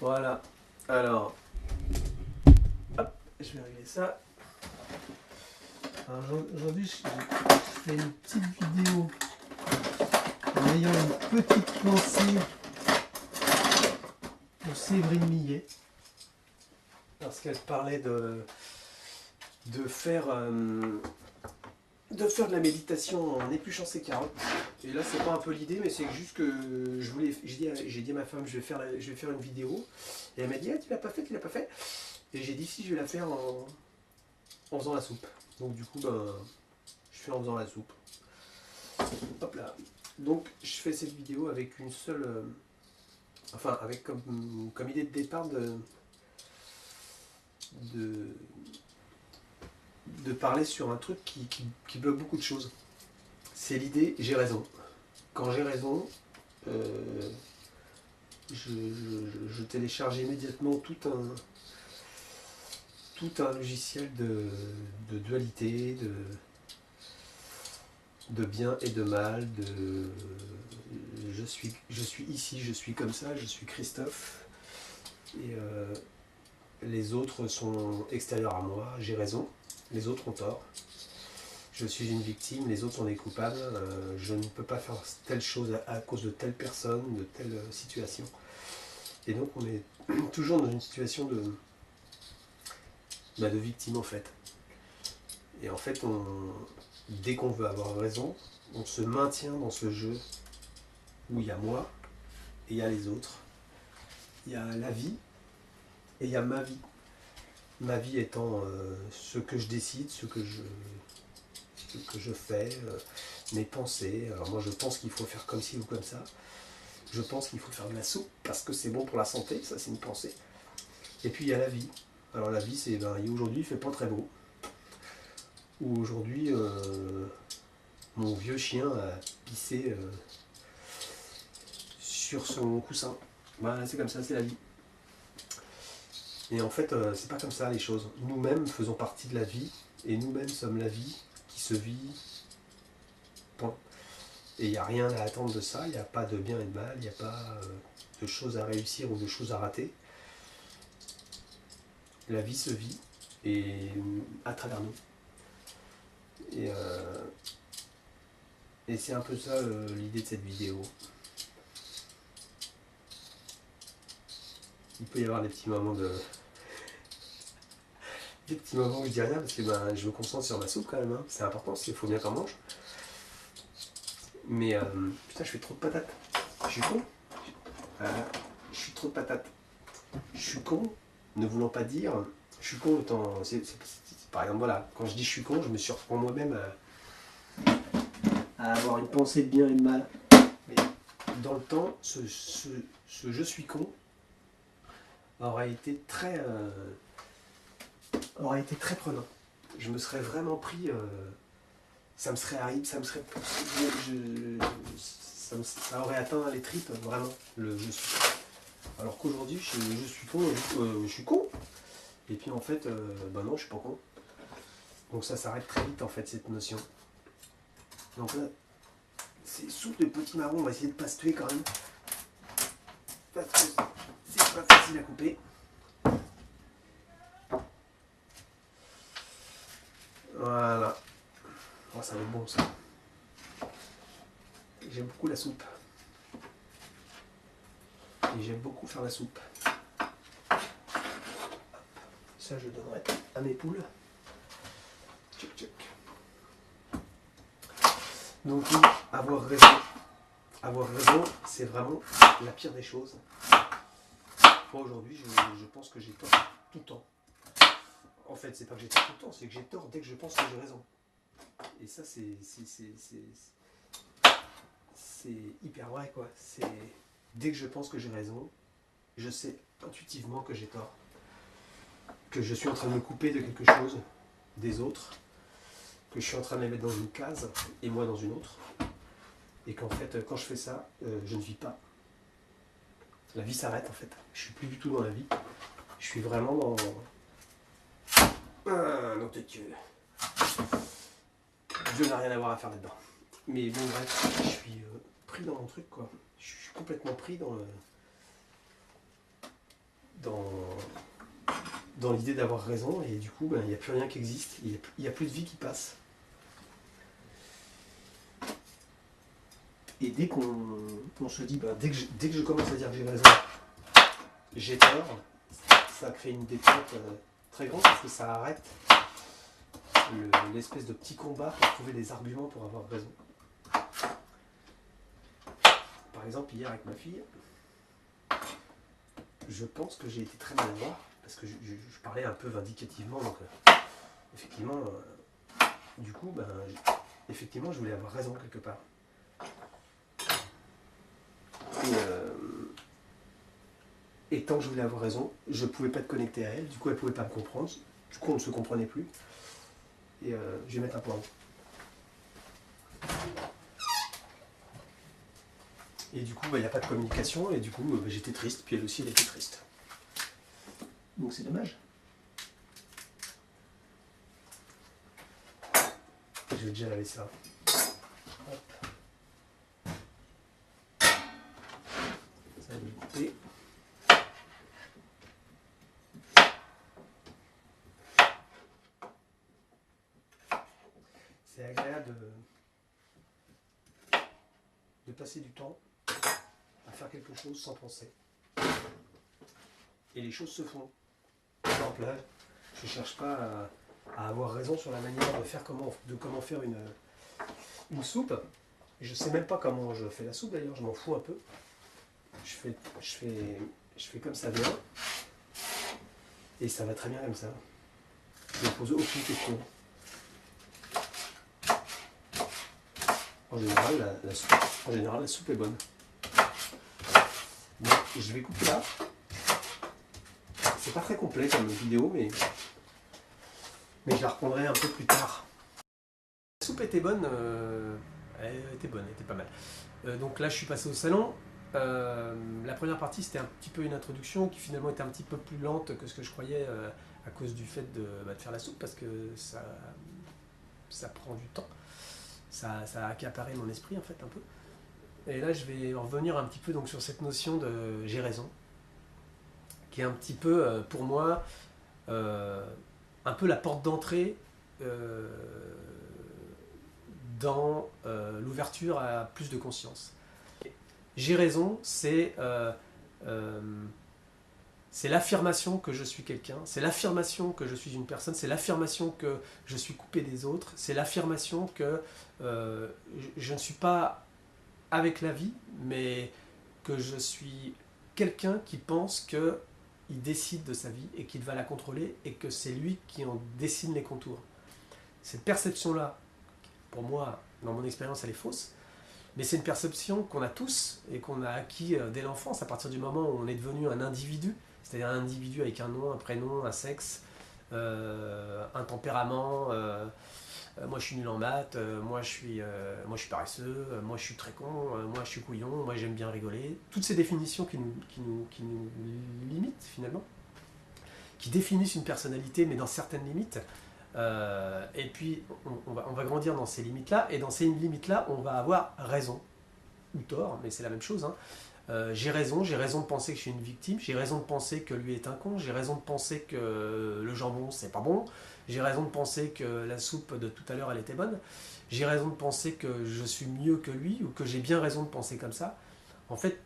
Voilà. Alors, hop, je vais régler ça. Alors, aujourd'hui, je fais une petite vidéo en ayant une petite pensée pour Séverine Millet. Parce qu'elle parlait de faire de la méditation en épluchant ses carottes. Et là, c'est pas un peu l'idée, mais c'est juste que j'ai dit à ma femme, je vais faire une vidéo. Et elle m'a dit, ah, tu l'as pas fait. Et j'ai dit, si, je vais la faire en faisant la soupe. Donc du coup, ben, je fais en faisant la soupe. Hop là. Donc, je fais cette vidéo avec une seule, enfin, avec comme idée de départ de, de parler sur un truc qui bloque beaucoup de choses. C'est l'idée, j'ai raison. Quand j'ai raison, euh, je télécharge immédiatement tout un logiciel de dualité, de bien et de mal, je suis ici, je suis comme ça, je suis Christophe, et les autres sont extérieurs à moi, j'ai raison, les autres ont tort. Je suis une victime, les autres sont des coupables, je ne peux pas faire telle chose à cause de telle personne, de telle situation. Et donc on est toujours dans une situation de victime en fait. Et en fait, dès qu'on veut avoir raison, on se maintient dans ce jeu où il y a moi et il y a les autres. Il y a la vie et il y a ma vie. Ma vie étant ce que je décide, ce que je fais, mes pensées. Alors moi je pense qu'il faut faire comme ci ou comme ça. Je pense qu'il faut faire de la soupe parce que c'est bon pour la santé, ça c'est une pensée. Et puis il y a la vie. Alors la vie c'est, ben, aujourd'hui il fait pas très beau. Ou aujourd'hui mon vieux chien a pissé sur son coussin. Voilà, c'est comme ça, c'est la vie. Et en fait, c'est pas comme ça les choses. Nous-mêmes faisons partie de la vie, et nous-mêmes sommes la vie qui se vit. Point. Et il n'y a rien à attendre de ça, il n'y a pas de bien et de mal, il n'y a pas de choses à réussir ou de choses à rater. La vie se vit, et à travers nous. Et c'est un peu ça l'idée de cette vidéo. Il peut y avoir des petits moments des petits moments où je dis rien parce que ben, je me concentre sur ma soupe quand même. Hein. C'est important parce qu'il faut bien qu'on mange. Mais putain, je fais trop de patates. Je suis con. Je suis trop de patates. Je suis con, ne voulant pas dire. Je suis con autant. Par exemple, voilà, quand je dis je suis con, je me surprends moi-même à avoir une pensée de bien et de mal. Mais dans le temps, ce je suis con aurait été très prenant. Je me serais vraiment pris. Ça me serait arrivé, ça aurait atteint les tripes, vraiment, le je suis. Alors qu'aujourd'hui, je suis con, je suis con. Et puis en fait, ben non, je suis pas con. Donc ça s'arrête très vite en fait, cette notion. Donc là, c'est soupe de petits marrons, on va essayer de pas se tuer quand même. Parce que c'est pas facile à couper. Voilà. Oh, ça va être bon ça. J'aime beaucoup la soupe. Et j'aime beaucoup faire la soupe. Ça, je donnerai à mes poules. Tchic, tchic. Donc, oui, avoir raison. Avoir raison, c'est vraiment la pire des choses. Moi, aujourd'hui, je pense que j'ai tort tout le temps. En fait, c'est pas que j'ai tort tout le temps, c'est que j'ai tort dès que je pense que j'ai raison. Et ça, c'est hyper vrai, quoi. C'est dès que je pense que j'ai raison, je sais intuitivement que j'ai tort. Que je suis en train de me couper de quelque chose, des autres, que je suis en train de les mettre dans une case et moi dans une autre, et qu'en fait quand je fais ça, je ne vis pas. La vie s'arrête en fait. Je suis plus du tout dans la vie. Je suis vraiment dans. Ah non, peut-être que Dieu n'a rien à voir à faire là-dedans. Mais bon bref, je suis pris dans mon truc quoi. Je suis complètement pris dans le. dans, dans l'idée d'avoir raison, et du coup, ben, il n'y a plus rien qui existe, il n'y a plus de vie qui passe. Et dès qu'on se dit, ben, dès que je commence à dire que j'ai raison, j'ai tort, ça crée une détente très grande parce que ça arrête l'espèce de petit combat pour trouver des arguments pour avoir raison. Par exemple, hier avec ma fille, je pense que j'ai été très maladroit parce que je parlais un peu vindicativement, donc effectivement, du coup, ben, effectivement, je voulais avoir raison quelque part. Et tant que je voulais avoir raison, je ne pouvais pas être connecté à elle, du coup elle ne pouvait pas me comprendre, du coup on ne se comprenait plus. Et je vais mettre un point. Et du coup, il n'y a pas de communication, et du coup, j'étais triste, puis elle aussi, elle était triste. Donc c'est dommage. Je vais déjà laver ça. Hop. Ça va me couper. C'est agréable de passer du temps à faire quelque chose sans penser. Et les choses se font. Par exemple, là, je ne cherche pas à avoir raison sur la manière de faire comment faire une soupe. Je ne sais même pas comment je fais la soupe d'ailleurs, je m'en fous un peu. Je fais comme ça vient. Et ça va très bien comme ça. Je ne pose aucune question. En général, la soupe est bonne. Bon, je vais couper là. C'est pas très complet comme vidéo, mais je la reprendrai un peu plus tard. La soupe était bonne, elle était pas mal. Donc là, je suis passé au salon. La première partie, c'était un petit peu une introduction qui finalement était un petit peu plus lente que ce que je croyais à cause du fait de faire la soupe, parce que ça prend du temps. Ça a accaparé mon esprit en fait un peu. Et là, je vais revenir un petit peu donc sur cette notion de j'ai raison, qui est un petit peu pour moi un peu la porte d'entrée dans l'ouverture à plus de conscience. J'ai raison, c'est l'affirmation que je suis quelqu'un, c'est l'affirmation que je suis une personne, c'est l'affirmation que je suis coupé des autres, c'est l'affirmation que je ne suis pas avec la vie, mais que je suis quelqu'un qui pense qu'il décide de sa vie et qu'il va la contrôler et que c'est lui qui en dessine les contours. Cette perception-là, pour moi, dans mon expérience, elle est fausse, mais c'est une perception qu'on a tous et qu'on a acquis dès l'enfance, à partir du moment où on est devenu un individu, c'est-à-dire un individu avec un nom, un prénom, un sexe, un tempérament. Moi je suis nul en maths, moi je suis paresseux, moi je suis très con, moi je suis couillon, moi j'aime bien rigoler. Toutes ces définitions qui nous limitent finalement, qui définissent une personnalité mais dans certaines limites. Et puis on va grandir dans ces limites-là, et dans ces limites-là on va avoir raison ou tort, mais c'est la même chose. Hein. J'ai raison de penser que je suis une victime, j'ai raison de penser que lui est un con, j'ai raison de penser que le jambon c'est pas bon, j'ai raison de penser que la soupe de tout à l'heure elle était bonne, j'ai raison de penser que je suis mieux que lui, ou que j'ai bien raison de penser comme ça. En fait,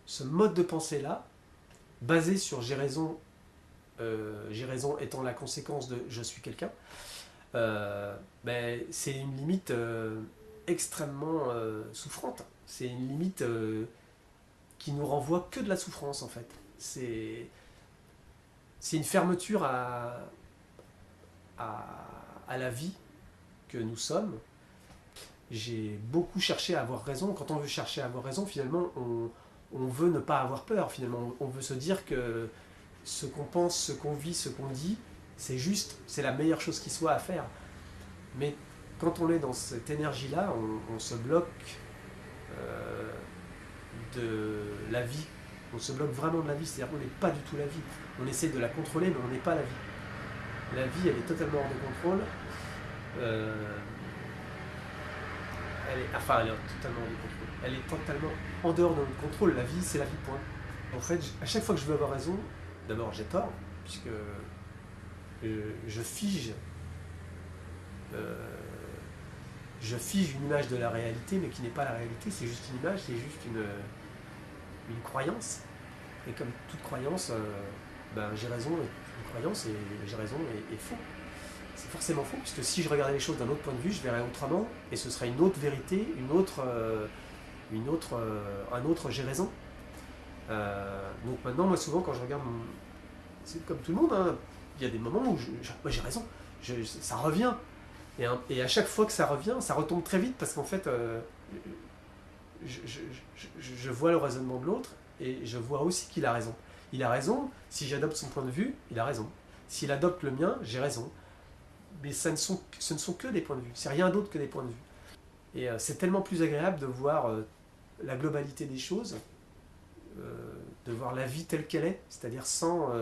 ce mode de pensée là, basé sur j'ai raison étant la conséquence de je suis quelqu'un, c'est une limite extrêmement souffrante. C'est une limite qui nous renvoie que de la souffrance en fait. C'est une fermeture à la vie que nous sommes. J'ai beaucoup cherché à avoir raison. Quand on veut chercher à avoir raison, finalement, on veut ne pas avoir peur. Finalement, on veut se dire que ce qu'on pense, ce qu'on vit, ce qu'on dit, c'est juste, c'est la meilleure chose qui soit à faire. Mais quand on est dans cette énergie-là, on se bloque de la vie. On se bloque vraiment de la vie, c'est-à-dire qu'on n'est pas du tout la vie. On essaie de la contrôler, mais on n'est pas la vie. La vie, elle est totalement hors de contrôle. Elle est totalement hors de contrôle. Elle est totalement en dehors de notre contrôle. La vie, c'est la vie, point. En fait, à chaque fois que je veux avoir raison, d'abord j'ai tort, puisque je fige, euh, je fige une image de la réalité, mais qui n'est pas la réalité, c'est juste une image, c'est juste une croyance. Et comme toute croyance, ben, j'ai raison, une croyance et j'ai raison est faux. C'est forcément faux, puisque si je regardais les choses d'un autre point de vue, je verrais autrement, et ce serait une autre vérité, un autre j'ai raison. Donc maintenant, moi souvent quand je regarde c'est comme tout le monde, hein, il y a des moments où moi, j'ai raison, ça revient. Et à chaque fois que ça revient, ça retombe très vite parce qu'en fait, je vois le raisonnement de l'autre et je vois aussi qu'il a raison. Il a raison, si j'adopte son point de vue, il a raison. S'il adopte le mien, j'ai raison. Mais ce ne sont que des points de vue, c'est rien d'autre que des points de vue. Et c'est tellement plus agréable de voir la globalité des choses, de voir la vie telle qu'elle est, c'est-à-dire sans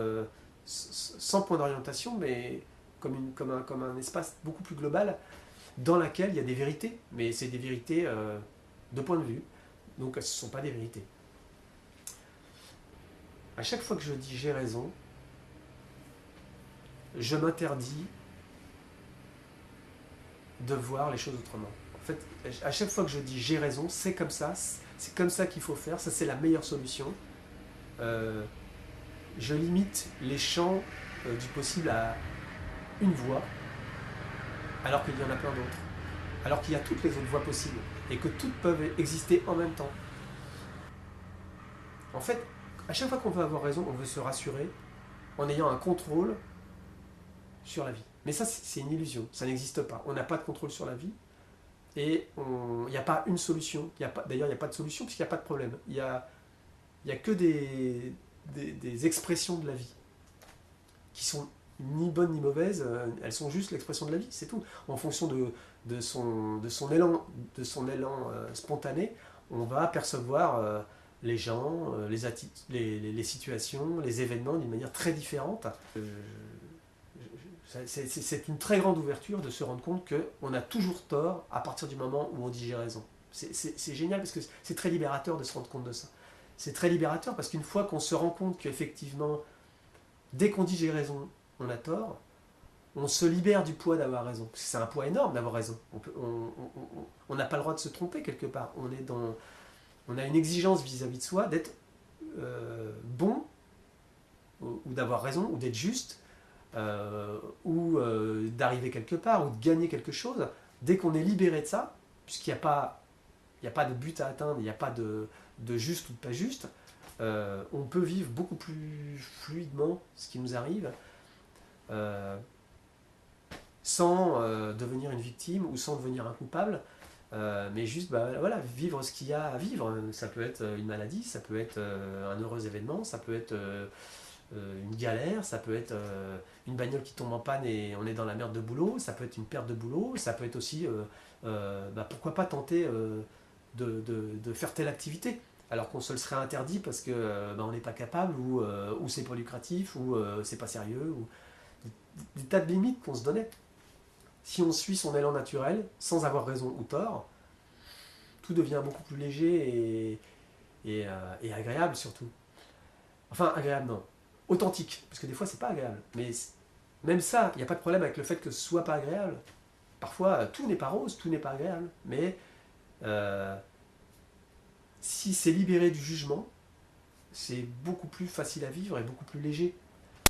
point d'orientation, mais comme un espace beaucoup plus global dans laquelle il y a des vérités, mais c'est des vérités de point de vue, donc ce ne sont pas des vérités. À chaque fois que je dis j'ai raison, je m'interdis de voir les choses autrement. En fait, à chaque fois que je dis j'ai raison, c'est comme ça qu'il faut faire, ça c'est la meilleure solution. Je limite les champs du possible à une voie, alors qu'il y en a plein d'autres, alors qu'il y a toutes les autres voies possibles, et que toutes peuvent exister en même temps. En fait, à chaque fois qu'on veut avoir raison, on veut se rassurer en ayant un contrôle sur la vie. Mais ça, c'est une illusion, ça n'existe pas. On n'a pas de contrôle sur la vie, et il n'y a pas une solution. D'ailleurs, il n'y a pas de solution puisqu'il n'y a pas de problème. Il n'y a que des expressions de la vie qui sont ni bonnes ni mauvaises, elles sont juste l'expression de la vie, c'est tout. En fonction de son élan spontané, on va percevoir les gens, les situations, les événements d'une manière très différente. C'est une très grande ouverture de se rendre compte qu'on a toujours tort à partir du moment où on dit j'ai raison. C'est génial parce que c'est très libérateur de se rendre compte de ça. C'est très libérateur parce qu'une fois qu'on se rend compte qu'effectivement, dès qu'on dit j'ai raison, on a tort, on se libère du poids d'avoir raison. Parce que c'est un poids énorme d'avoir raison. On n'a pas le droit de se tromper quelque part. On a une exigence vis-à-vis de soi d'être bon, ou d'avoir raison, ou d'être juste, ou d'arriver quelque part, ou de gagner quelque chose. Dès qu'on est libéré de ça, puisqu'il n'y a pas de but à atteindre, il n'y a pas de juste ou de pas juste, on peut vivre beaucoup plus fluidement ce qui nous arrive, sans devenir une victime ou sans devenir un coupable, mais juste voilà, vivre ce qu'il y a à vivre. Ça peut être une maladie, ça peut être un heureux événement, ça peut être une galère, ça peut être une bagnole qui tombe en panne et on est dans la merde de boulot, ça peut être une perte de boulot, ça peut être aussi pourquoi pas tenter de faire telle activité alors qu'on se le serait interdit parce que on n'est pas capable, ou c'est pas lucratif, ou c'est pas sérieux, ou des tas de limites qu'on se donnait. Si on suit son élan naturel sans avoir raison ou tort, tout devient beaucoup plus léger et agréable surtout. Enfin agréable non, authentique, parce que des fois c'est pas agréable, mais même ça, il n'y a pas de problème avec le fait que ce soit pas agréable. Parfois tout n'est pas rose, tout n'est pas agréable, mais si c'est libéré du jugement, c'est beaucoup plus facile à vivre et beaucoup plus léger.